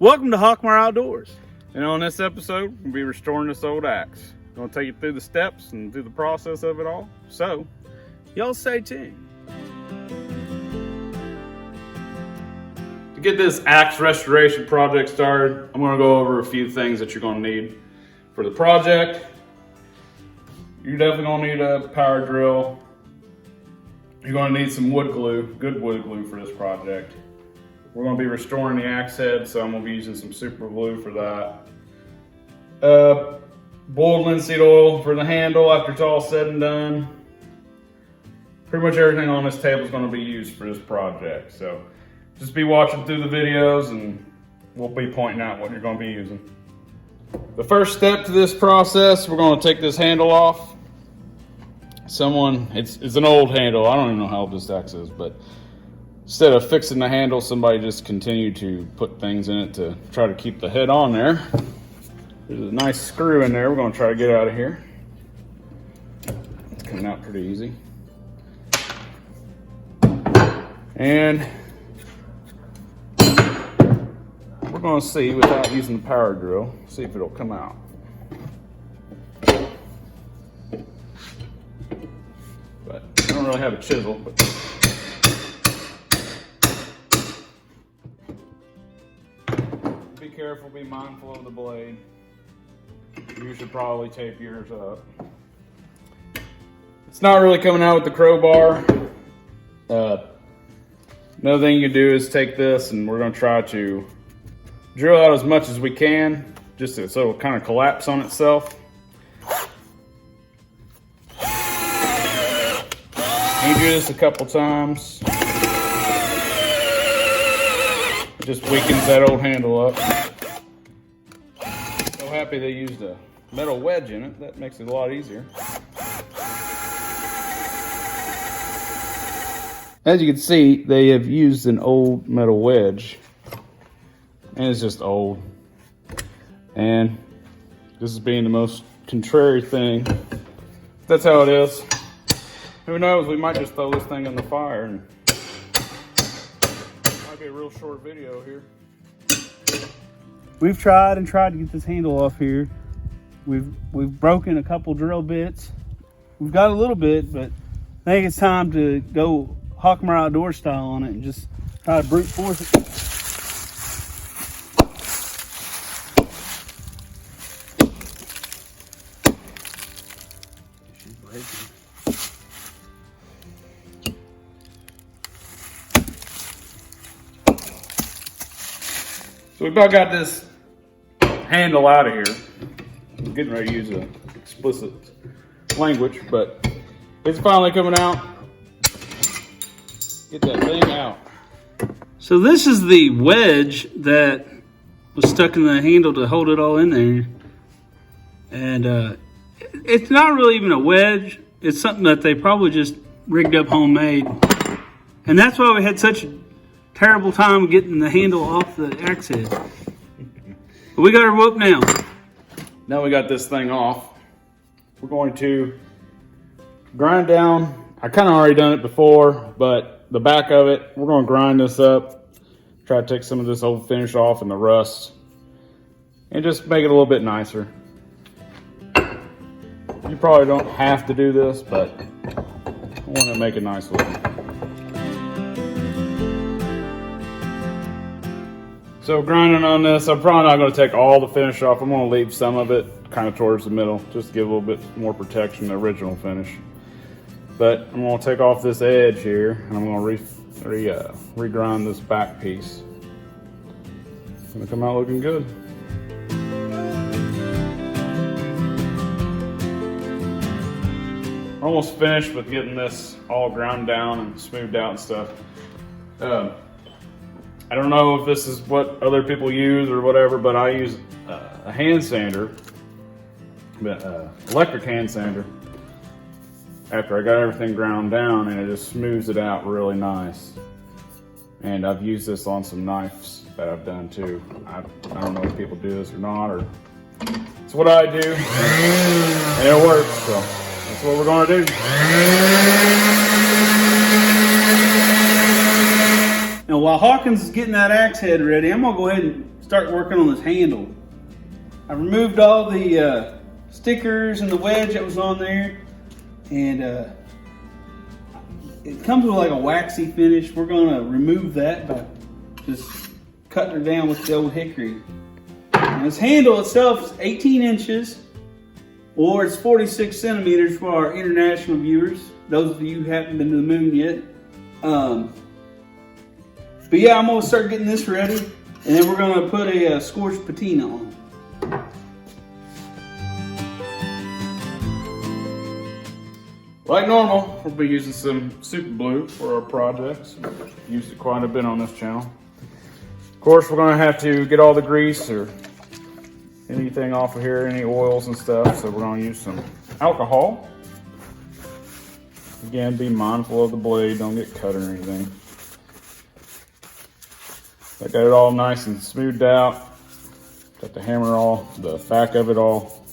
Welcome to Hawkmar Outdoors. And on this episode, we'll be restoring this old axe. I'm going to take you through the steps and through the process of it all. So, Y'all stay tuned. to get this axe restoration project started, I'm going to go over a few things that you're going to need for the project. You're definitely going to need a power drill. You're going to need some wood glue, good wood glue for this project. We're going to be restoring the axe head, so I'm going to be using some super glue for that. Boiled linseed oil for the handle after it's all said and done. Pretty much everything on this table is going to be used for this project. So just be watching through the videos and we'll be pointing out what you're going to be using. The first step to this process, we're going to take this handle off. It's an old handle. I don't even know how old this axe is, but instead of fixing the handle, somebody just continued to put things in it to try to keep the head on there. There's a nice screw in there. We're going to try to get out of here. It's coming out pretty easy. And we're going to see, without using the power drill, see if it'll come out. But I don't really have a chisel, but be careful, be mindful of the blade. You should probably tape yours up. It's not really coming out with the crowbar. Another thing you can do is take this and we're going to try to drill out as much as we can, just so it'll kind of collapse on itself. You do this a couple times. It just weakens that old handle up. So happy they used a metal wedge in it. That makes it a lot easier. As you can see, they have used an old metal wedge. And it's just old. And this is being the most contrary thing. That's how it is. Who knows, we might just throw this thing in the fire and might be a real short video here. We've tried and tried to get this handle off here. We've broken a couple drill bits. We've got a little bit, but I think it's time to go Hawkmar Outdoor style on it and just try to brute force it. She's breaking. So we about got this handle out of here. I'm getting ready to use a explicit language, but it's finally coming out. Get that thing out. So this is the wedge that was stuck in the handle to hold it all in there. And it's not really even a wedge. It's something that they probably just rigged up homemade. And that's why we had such a terrible time getting the handle off the axe head. But we got her whooped now. Now we got this thing off. We're going to grind down. I kind of already done it before, but the back of it, we're going to grind this up. Try to take some of this old finish off and the rust. And just make it a little bit nicer. You probably don't have to do this, but I want to make it nice looking. So grinding on this, I'm probably not going to take all the finish off. I'm going to leave some of it kind of towards the middle, just to give a little bit more protection to the original finish. But I'm going to take off this edge here, and I'm going to regrind this back piece. It's going to come out looking good. We're almost finished with getting this all ground down and smoothed out and stuff. I don't know if this is what other people use or whatever, but I use a hand sander, electric hand sander, after I got everything ground down, and it just smooths it out really nice. And I've used this on some knives that I've done too. I don't know if people do this or not, or it's what I do, and it works, so that's what we're gonna do. And while Hawkins is getting that axe head ready, I'm gonna go ahead and start working on this handle. I removed all the stickers and the wedge that was on there, and it comes with like a waxy finish. We're gonna remove that by just cutting her down with the old hickory. And this handle itself is 18 inches, or it's 46 centimeters for our international viewers, those of you who haven't been to the moon yet. But yeah, I'm gonna start getting this ready, and then we're gonna put a scorched patina on. Like normal, we'll be using some super glue for our projects. We've used it quite a bit on this channel. Of course, we're gonna have to get all the grease or anything off of here, any oils and stuff. So we're gonna use some alcohol. Again, be mindful of the blade, don't get cut or anything. I got it all nice and smoothed out. Got the hammer all, the back of it all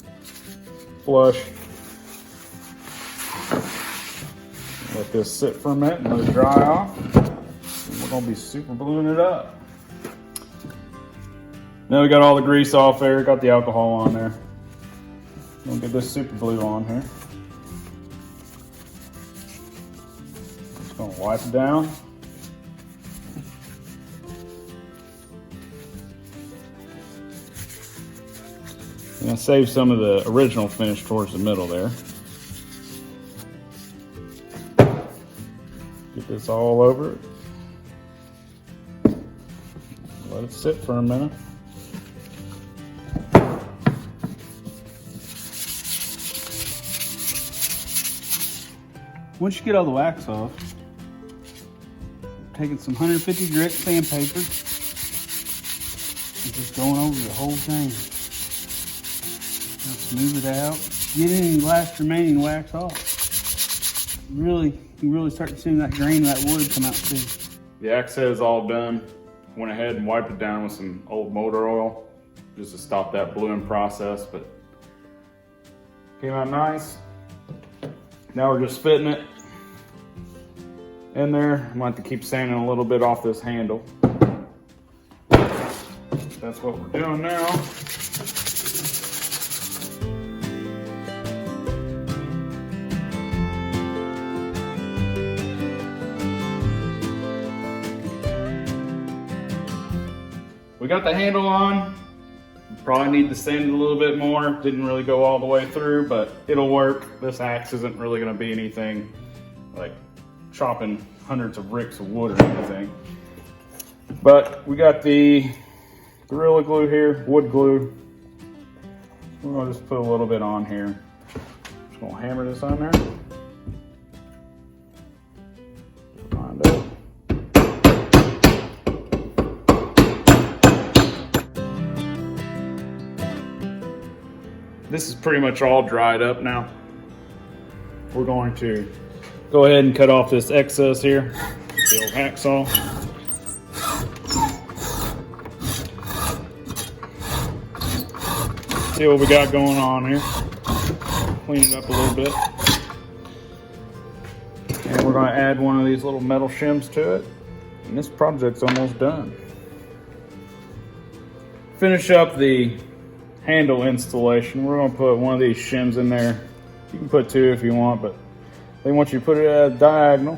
flush. Let this sit for a minute and let it dry off. And we're gonna be super gluing it up. Now we got all the grease off there, got the alcohol on there. We'll get this super glue on here. Just gonna wipe it down. I'm gonna save some of the original finish towards the middle there. Get this all over it. Let it sit for a minute. Once you get all the wax off, taking some 150 grit sandpaper and just going over the whole thing. Smooth it out. Get any last remaining wax off. You really start to see that grain of that wood come out too. The axe head is all done. Went ahead and wiped it down with some old motor oil just to stop that bluing process, but came out nice. Now we're just fitting it in there. I'm going to have to keep sanding a little bit off this handle. That's what we're doing now. We got the handle on. Probably need to sand it a little bit more. Didn't really go all the way through, but it'll work. This axe isn't really gonna be anything like chopping hundreds of ricks of wood or anything. But we got the Gorilla Glue here, wood glue. We're gonna just put a little bit on here. Just gonna hammer this on there. Find it. This is pretty much all dried up now. We're going to go ahead and cut off this excess here, the old hacksaw. See what we got going on here. Clean it up a little bit. And we're going to add one of these little metal shims to it. And this project's almost done. Finish up the handle installation. We're going to put one of these shims in there. You can put two if you want, but they want you to put it at a diagonal.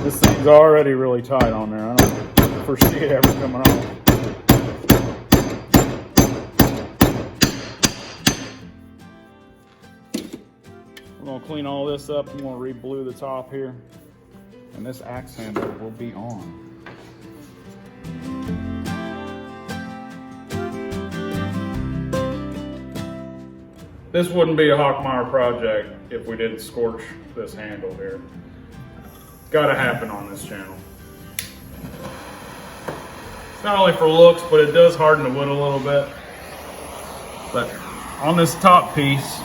This thing's already really tight on there. I don't foresee it ever coming off. We're going to clean all this up. I'm going to re-blue the top here. And this axe handle will be on. This wouldn't be a Hockmeyer project if we didn't scorch this handle here. Gotta happen on this channel. It's not only for looks, but it does harden the wood a little bit. But on this top piece,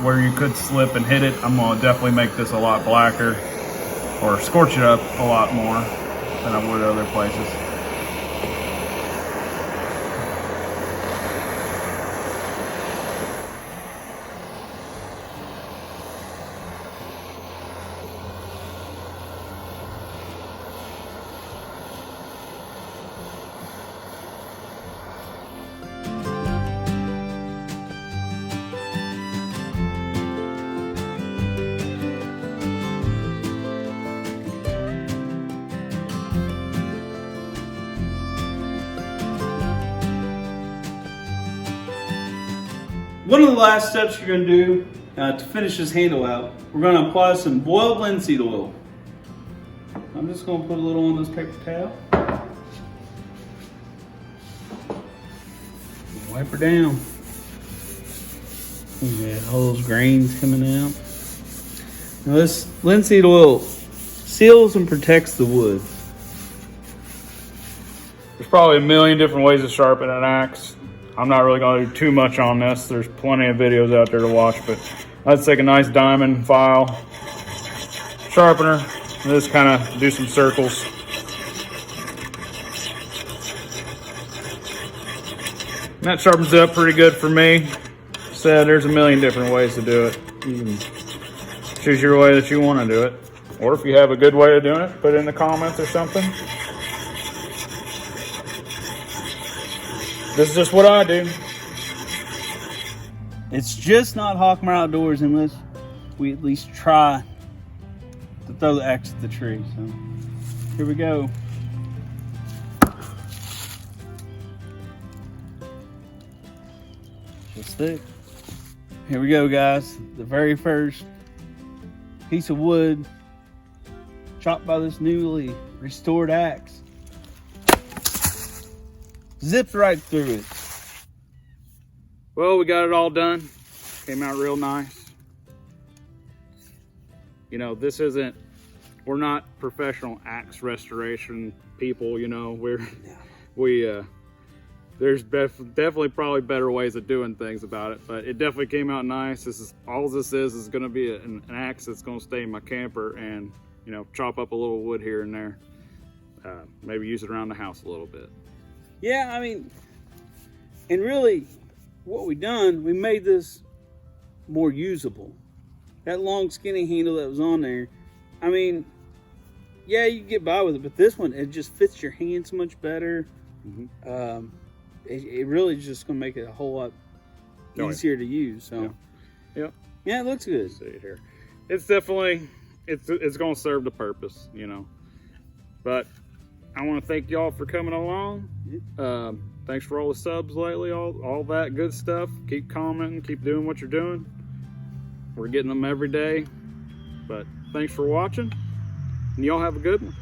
where you could slip and hit it, I'm gonna definitely make this a lot blacker, or scorch it up a lot more than I would other places. One of the last steps you're going to do to finish this handle out, we're going to apply some boiled linseed oil. I'm just going to put a little on this paper towel. Wipe her down. Yeah, all those grains coming out. Now this linseed oil seals and protects the wood. There's probably a million different ways to sharpen an axe. I'm not really going to do too much on this. There's plenty of videos out there to watch, but let's take a nice diamond file sharpener and just kind of do some circles. And that sharpens it up pretty good for me. Said there's a million different ways to do it. You can choose your way that you want to do it. Or if you have a good way of doing it, put it in the comments or something. This is just what I do. It's just not Hawkmore Outdoors unless we at least try to throw the axe at the tree. So here we go. Just thick. Here we go, guys. The very first piece of wood chopped by this newly restored axe. Zipped right through it. Well, we got it all done. Came out real nice. You know, we're not professional axe restoration people, you know. There's definitely probably better ways of doing things about it, but it definitely came out nice. All this is going to be an axe that's going to stay in my camper and, you know, chop up a little wood here and there. Maybe use it around the house a little bit. Yeah, I mean, and really what we done, we made this more usable. That long skinny handle that was on there, I mean, yeah, you can get by with it, but this one, it just fits your hands much better. Mm-hmm. It really is just going to make it a whole lot easier to use. So, yeah, it looks good. Let's see it here. It's definitely, it's going to serve the purpose, you know. But I want to thank y'all for coming along. Thanks for all the subs lately, all that good stuff. Keep commenting, keep doing what you're doing. We're getting them every day. But thanks for watching, and y'all have a good one.